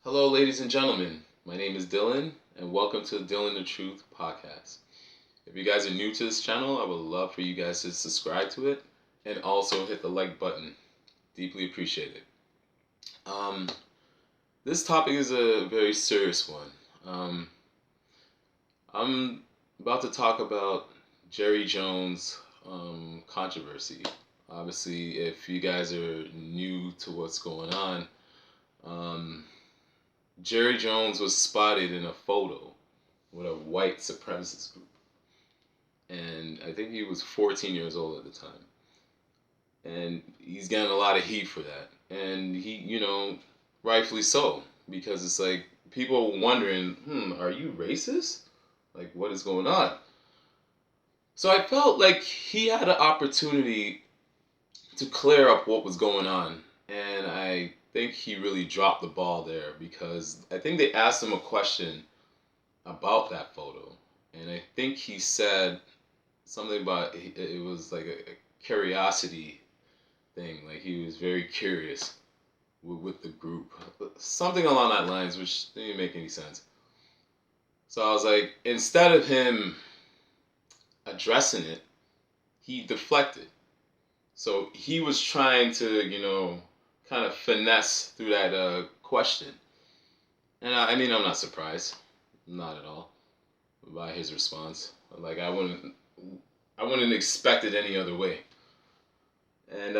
Hello, ladies and gentlemen. My name is Dylan, and welcome to Dylan the Truth podcast. If you guys are new to this channel, I would love for you guys to subscribe to it and also hit the like button. Deeply appreciate it. Um, this topic is a very serious one. I'm about to talk about Jerry Jones controversy. Obviously, if you guys are new to what's going on, um, Jerry Jones was spotted in a photo with a white supremacist group. And I think he was 14 years old at the time. And he's getting a lot of heat for that. And rightfully so. Because it's like people are wondering, are you racist? Like, what is going on? So I felt like he had an opportunity to clear up what was going on. And I think he really dropped the ball there because I think they asked him a question about that photo. And I think he said something about it was like a curiosity thing. Like he was very curious with the group. Something along that lines, which didn't make any sense. So I was like, instead of him addressing it, he deflected. So he was trying to, kind of finesse through that question. And I'm not surprised, not at all, by his response. Like I wouldn't expect it any other way. And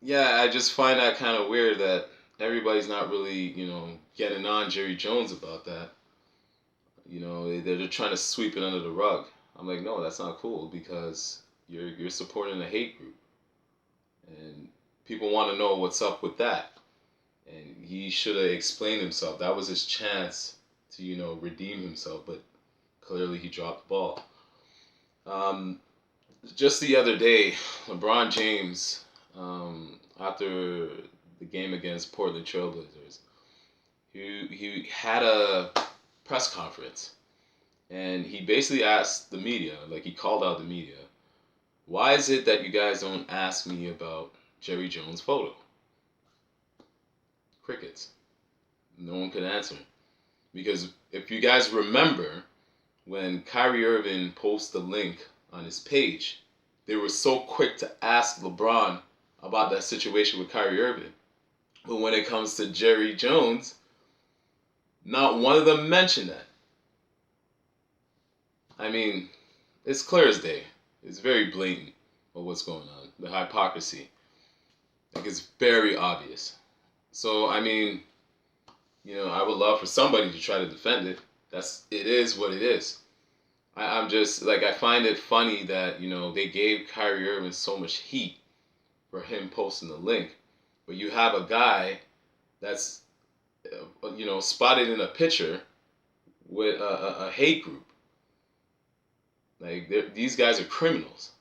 yeah, I just find that kind of weird that everybody's not really, getting on Jerry Jones about that. They're trying to sweep it under the rug. I'm like, no, that's not cool because you're supporting a hate group, and people want to know what's up with that. And he should have explained himself. That was his chance to, redeem himself, but clearly he dropped the ball. Um, just the other day, LeBron James, after the game against Portland Trailblazers, he had a press conference, and he basically asked the media, like he called out the media, why is it that you guys don't ask me about Jerry Jones' photo? Crickets. No one could answer. Because if you guys remember, when Kyrie Irving posted the link on his page, they were so quick to ask LeBron about that situation with Kyrie Irving. But when it comes to Jerry Jones, not one of them mentioned that. I mean, it's clear as day. It's very blatant of what's going on. The hypocrisy. Like, it's very obvious. So, I would love for somebody to try to defend it. It is what it is. I'm just, like, I find it funny that, they gave Kyrie Irving so much heat for him posting the link. But you have a guy that's, spotted in a picture with a hate group. Like, these guys are criminals.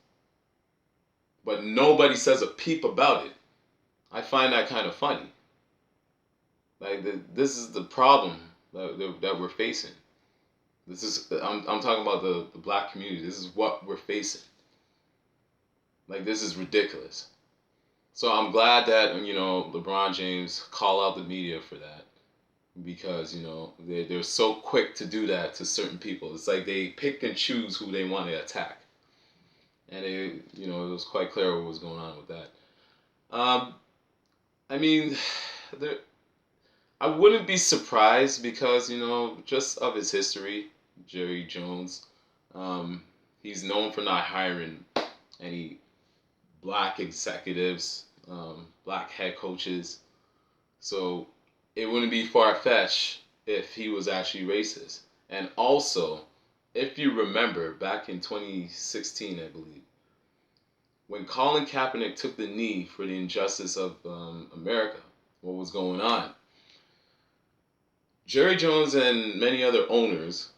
But nobody says a peep about it. I find that kind of funny. Like, this is the problem that we're facing. I'm talking about the black community. This is what we're facing. Like, this is ridiculous. So I'm glad that, LeBron James called out the media for that. Because, they're so quick to do that to certain people. It's like they pick and choose who they want to attack. And it was quite clear what was going on with that. Um, I mean, there, I wouldn't be surprised because, just of his history, Jerry Jones, he's known for not hiring any black executives, black head coaches. So it wouldn't be far-fetched if he was actually racist. And also, if you remember, back in 2016, I believe, when Colin Kaepernick took the knee for the injustice of America, what was going on, Jerry Jones and many other owners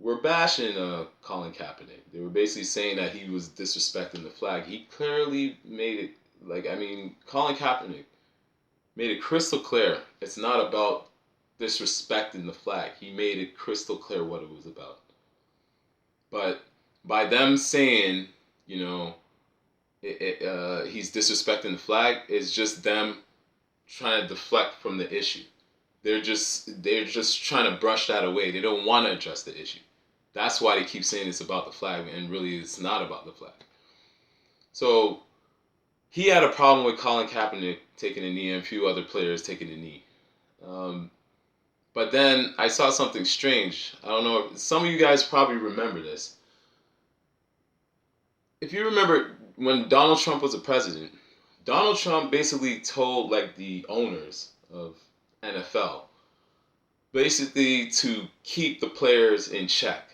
were bashing Colin Kaepernick. They were basically saying that he was disrespecting the flag. He clearly made it, Colin Kaepernick made it crystal clear it's not about disrespecting the flag. He made it crystal clear what it was about. But by them saying, he's disrespecting the flag, it's just them trying to deflect from the issue. they're just trying to brush that away. They don't want to address the issue. That's why they keep saying it's about the flag, and really it's not about the flag. So he had a problem with Colin Kaepernick taking a knee and a few other players taking a knee. Um, but then I saw something strange. I don't know if some of you guys probably remember this. If you remember when Donald Trump was a president, Donald Trump basically told like the owners of NFL basically to keep the players in check.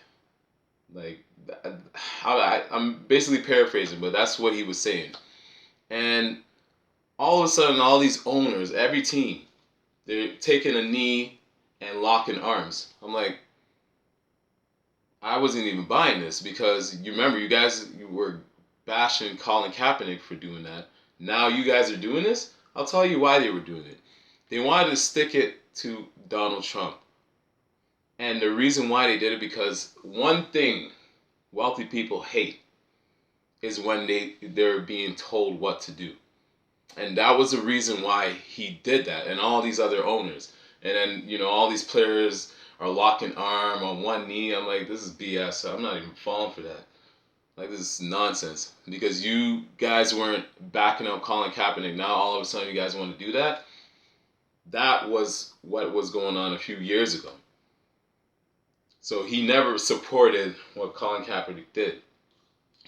Like I'm basically paraphrasing, but that's what he was saying. And all of a sudden, all these owners, every team, they're taking a knee and locking arms. I'm like, I wasn't even buying this because you remember, you were bashing Colin Kaepernick for doing that. Now you guys are doing this. I'll tell you why they were doing it. They wanted to stick it to Donald Trump. And the reason why they did it, because one thing wealthy people hate is when they're being told what to do. And that was the reason why he did that, and all these other owners. And then, all these players are locking arm on one knee. I'm like, this is BS. I'm not even falling for that. Like, this is nonsense. Because you guys weren't backing up Colin Kaepernick. Now all of a sudden you guys want to do that? That was what was going on a few years ago. So he never supported what Colin Kaepernick did.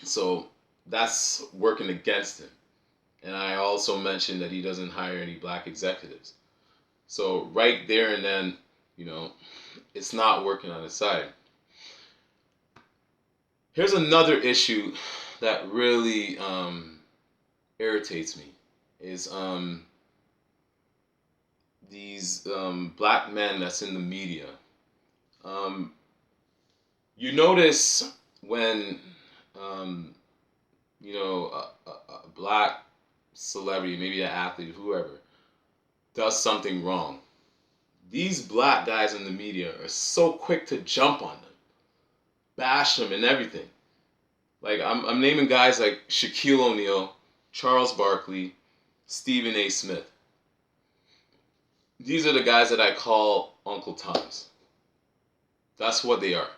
So that's working against him. And I also mentioned that he doesn't hire any black executives. So right there and then, it's not working on his side. Here's another issue that really irritates me is these black men that's in the media. You notice when a black celebrity, maybe an athlete, whoever, does something wrong, these black guys in the media are so quick to jump on them, bash them and everything. Like, I'm naming guys like Shaquille O'Neal, Charles Barkley, Stephen A. Smith. These are the guys that I call Uncle Toms. That's what they are.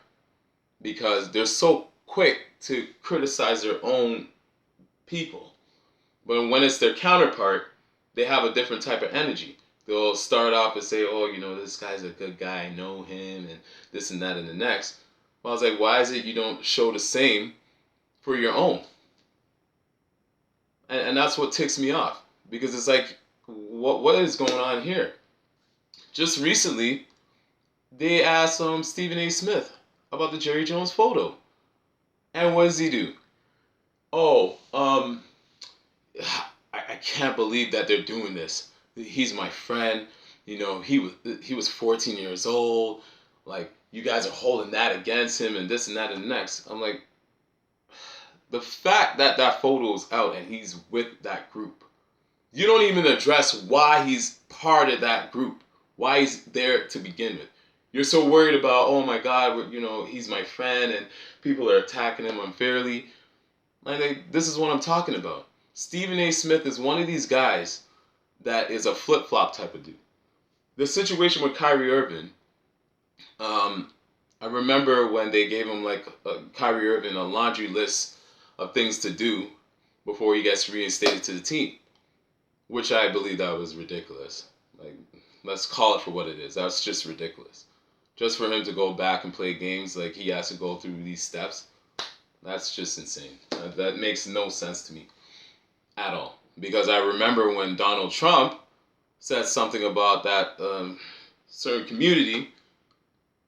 Because they're so quick to criticize their own people. But when it's their counterpart, they have a different type of energy. They'll start off and say, oh, this guy's a good guy, I know him, and this and that and the next. Well, I was like, why is it you don't show the same for your own? And that's what ticks me off. Because it's like, what is going on here? Just recently, they asked Stephen A. Smith about the Jerry Jones photo. And what does he do? Oh, I can't believe that they're doing this. He's my friend. He was 14 years old. Like, you guys are holding that against him and this and that and the next. I'm like, the fact that that photo is out and he's with that group, you don't even address why he's part of that group, why he's there to begin with. You're so worried about, oh my God, he's my friend and people are attacking him unfairly. Like, this is what I'm talking about. Stephen A. Smith is one of these guys that is a flip-flop type of dude. The situation with Kyrie Irving, I remember when they gave him, Kyrie Irving a laundry list of things to do before he gets reinstated to the team, which I believe that was ridiculous. Like, let's call it for what it is. That's just ridiculous. Just for him to go back and play games, like, he has to go through these steps, that's just insane. That makes no sense to me at all. Because I remember when Donald Trump said something about that certain community,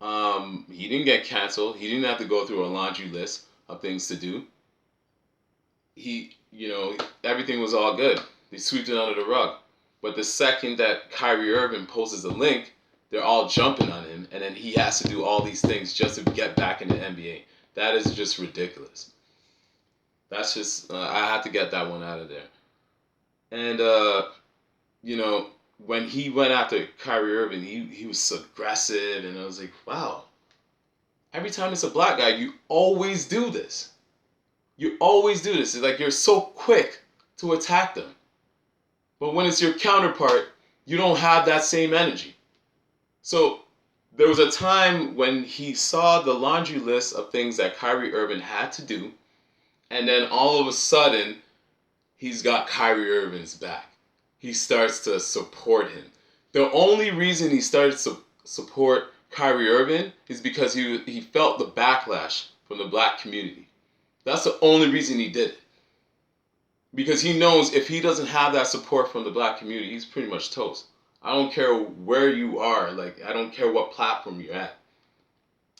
he didn't get canceled. He didn't have to go through a laundry list of things to do. Everything was all good. They swept it under the rug. But the second that Kyrie Irving posts a link, they're all jumping on him, and then he has to do all these things just to get back in the NBA. That is just ridiculous. That's just, I have to get that one out of there. And, when he went after Kyrie Irving, he was so aggressive, and I was like, wow. Every time it's a black guy, you always do this. You always do this. It's like you're so quick to attack them. But when it's your counterpart, you don't have that same energy. So there was a time when he saw the laundry list of things that Kyrie Irving had to do, and then all of a sudden, he's got Kyrie Irving's back. He starts to support him. The only reason he started to support Kyrie Irving is because he felt the backlash from the black community. That's the only reason he did it. Because he knows if he doesn't have that support from the black community, he's pretty much toast. I don't care where you are, like I don't care what platform you're at.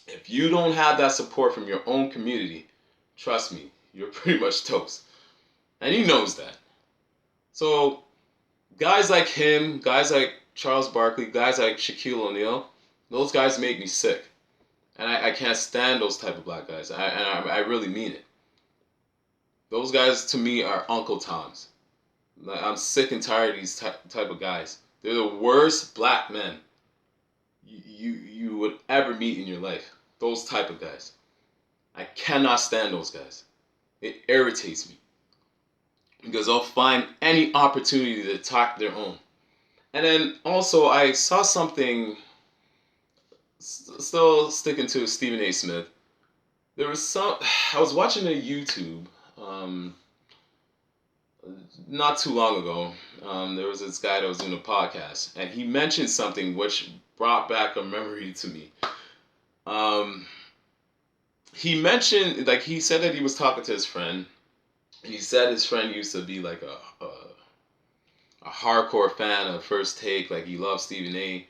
If you don't have that support from your own community, trust me, you're pretty much toast. And he knows that. So guys like him, guys like Charles Barkley, guys like Shaquille O'Neal, those guys make me sick. And I can't stand those type of black guys. I really mean it. Those guys to me are Uncle Toms. Like, I'm sick and tired of these type of guys. They're the worst black men you would ever meet in your life. Those type of guys. I cannot stand those guys. It irritates me. Because they'll find any opportunity to attack their own. And then also I saw something, still sticking to Stephen A. Smith. There was I was watching a YouTube um, not too long ago. There was this guy that was doing a podcast, and he mentioned something which brought back a memory to me. Um, he mentioned, like, he said that he was talking to his friend, and he said his friend used to be like a hardcore fan of First Take, like he loved Stephen A.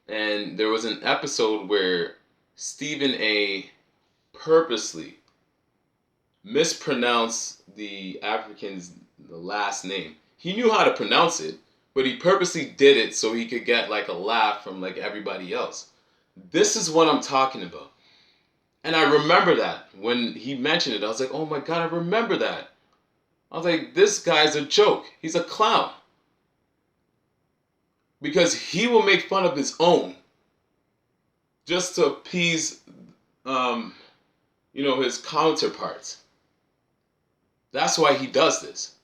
And there was an episode where Stephen A. purposely mispronounced the African's the last name. He knew how to pronounce it, but he purposely did it so he could get like a laugh from like everybody else. This is what I'm talking about. And I remember that when he mentioned it, I was like, oh my God, I remember that. I was like, this guy's a joke. He's a clown. Because he will make fun of his own just to appease, his counterparts. That's why he does this.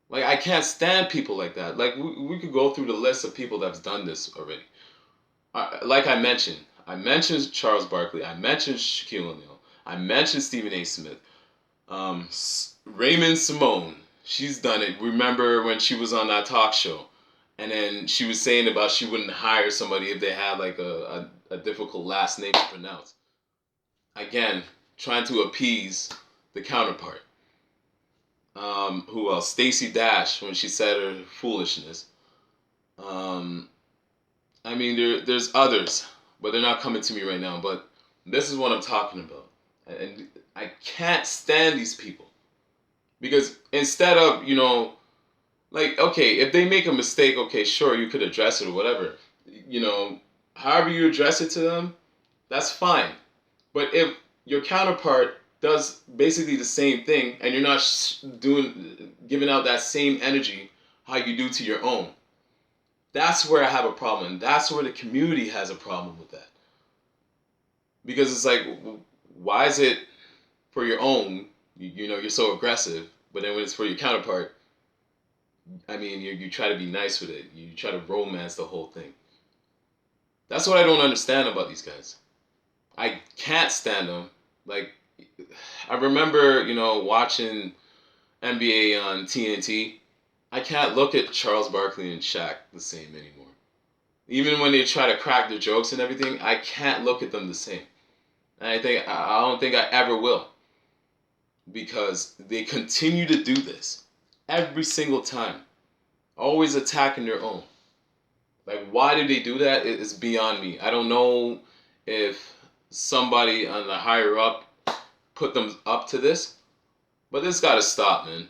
Like, I can't stand people like that. Like, we could go through the list of people that's done this already. Like I mentioned Charles Barkley. I mentioned Shaquille O'Neal. I mentioned Stephen A. Smith. Raymond Simone. She's done it. Remember when she was on that talk show? And then she was saying about she wouldn't hire somebody if they had like a difficult last name to pronounce. Again, trying to appease the counterpart. Who else? Stacey Dash when she said her foolishness. Um, I mean, there's others, but they're not coming to me right now. But this is what I'm talking about, and I can't stand these people because instead of like okay, if they make a mistake, okay, sure, you could address it or whatever, however you address it to them, that's fine. But if your counterpart does basically the same thing and you're not giving out that same energy how you do to your own, that's where I have a problem. And that's where the community has a problem with that. Because it's like, why is it for your own, you're so aggressive, but then when it's for your counterpart, I mean, you try to be nice with it. You try to romance the whole thing. That's what I don't understand about these guys. I can't stand them. Like, I remember, watching NBA on TNT. I can't look at Charles Barkley and Shaq the same anymore. Even when they try to crack their jokes and everything, I can't look at them the same. And I don't think I ever will. Because they continue to do this every single time. Always attacking their own. Like, why do they do that? It's beyond me. I don't know if somebody on the higher up put them up to this, but this gotta stop, man.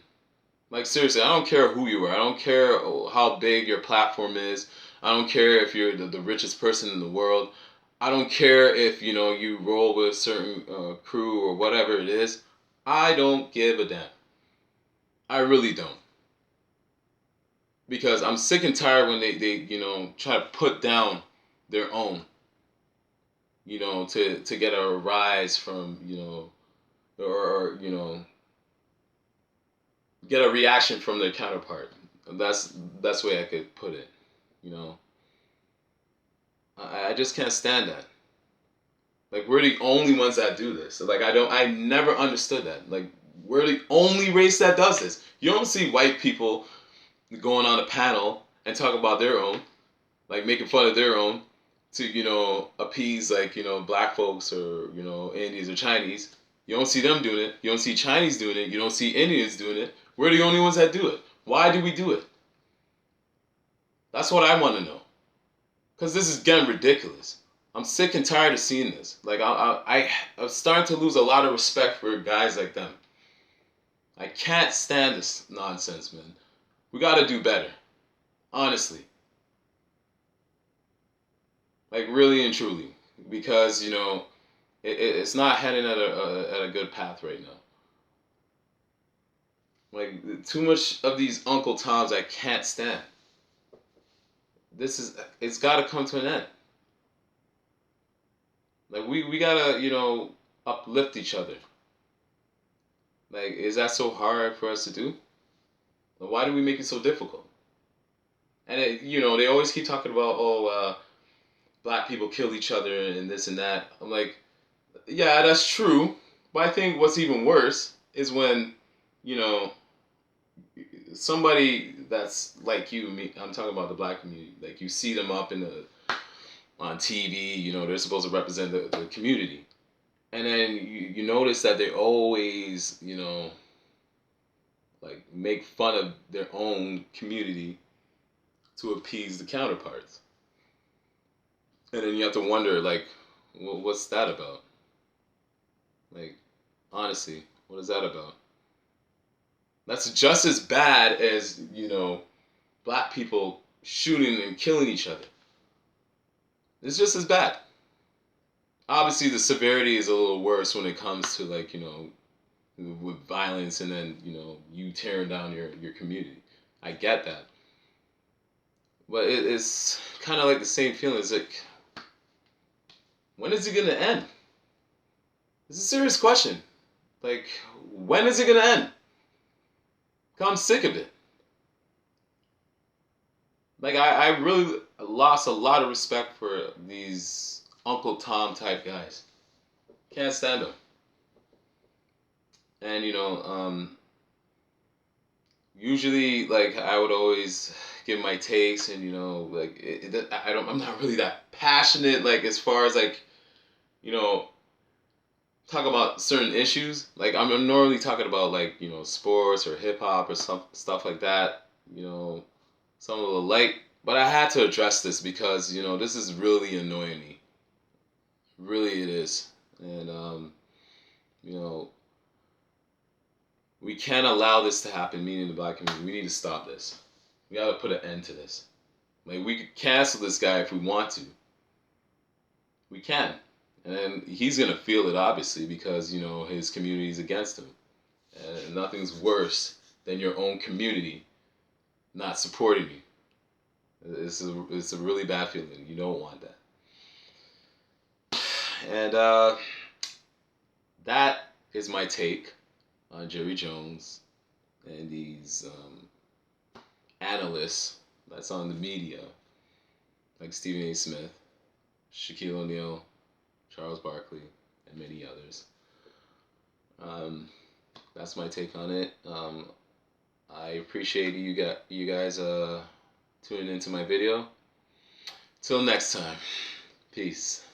Like, seriously, I don't care who you are. I don't care how big your platform is. I don't care if you're the richest person in the world. I don't care if, you roll with a certain crew or whatever it is. I don't give a damn. I really don't. Because I'm sick and tired when they try to put down their own, to get a rise from, or get a reaction from their counterpart. That's the way I could put it. You know, just can't stand that. Like, we're the only ones that do this. Like, I never understood that. Like, we're the only race that does this. You don't see white people going on a panel and talk about their own, like making fun of their own to, appease, like, black folks or, Indians or Chinese. You don't see them doing it. You don't see Chinese doing it. You don't see Indians doing it. We're the only ones that do it. Why do we do it? That's what I want to know. Because this is getting ridiculous. I'm sick and tired of seeing this. Like, I'm starting to lose a lot of respect for guys like them. I can't stand this nonsense, man. We gotta do better. Honestly. Like, really and truly. Because, it's not heading at a good path right now. Like, too much of these Uncle Toms I can't stand. It's gotta come to an end. Like, we gotta, uplift each other. Like, is that so hard for us to do? Like, why do we make it so difficult? And, they always keep talking about, black people kill each other and this and that. I'm like, yeah, that's true. But I think what's even worse is when, you know, somebody that's like you, me, I'm talking about the black community, like you see them up on TV, they're supposed to represent the community. And then you notice that they always, like make fun of their own community to appease the counterparts. And then you have to wonder, like, what's that about? Like, honestly, what is that about? That's just as bad as, black people shooting and killing each other. It's just as bad. Obviously, the severity is a little worse when it comes to, like, with violence and then, you tearing down your community. I get that. But it's kind of like the same feeling. It's like, when is it going to end? It's a serious question. Like, when is it going to end? I'm sick of it. Like, I really lost a lot of respect for these Uncle Tom type guys. Can't stand them. And, usually, like, I would always give my takes and, like, I'm not really that passionate, like, as far as, like, talk about certain issues. Like, I'm normally talking about, like, sports or hip hop or some stuff like that. Some of the light. But I had to address this because this is really annoying me. Really, it is. And we can't allow this to happen. Meaning the black community, we need to stop this. We gotta put an end to this. Like, we could cancel this guy if we want to. We can. And then he's going to feel it, obviously, because, his community is against him. And nothing's worse than your own community not supporting you. It's a really bad feeling. You don't want that. And that is my take on Jerry Jones and these analysts that's on the media, like Stephen A. Smith, Shaquille O'Neal, Charles Barkley, and many others. That's my take on it. I appreciate you guys tuning into my video. Till next time, peace.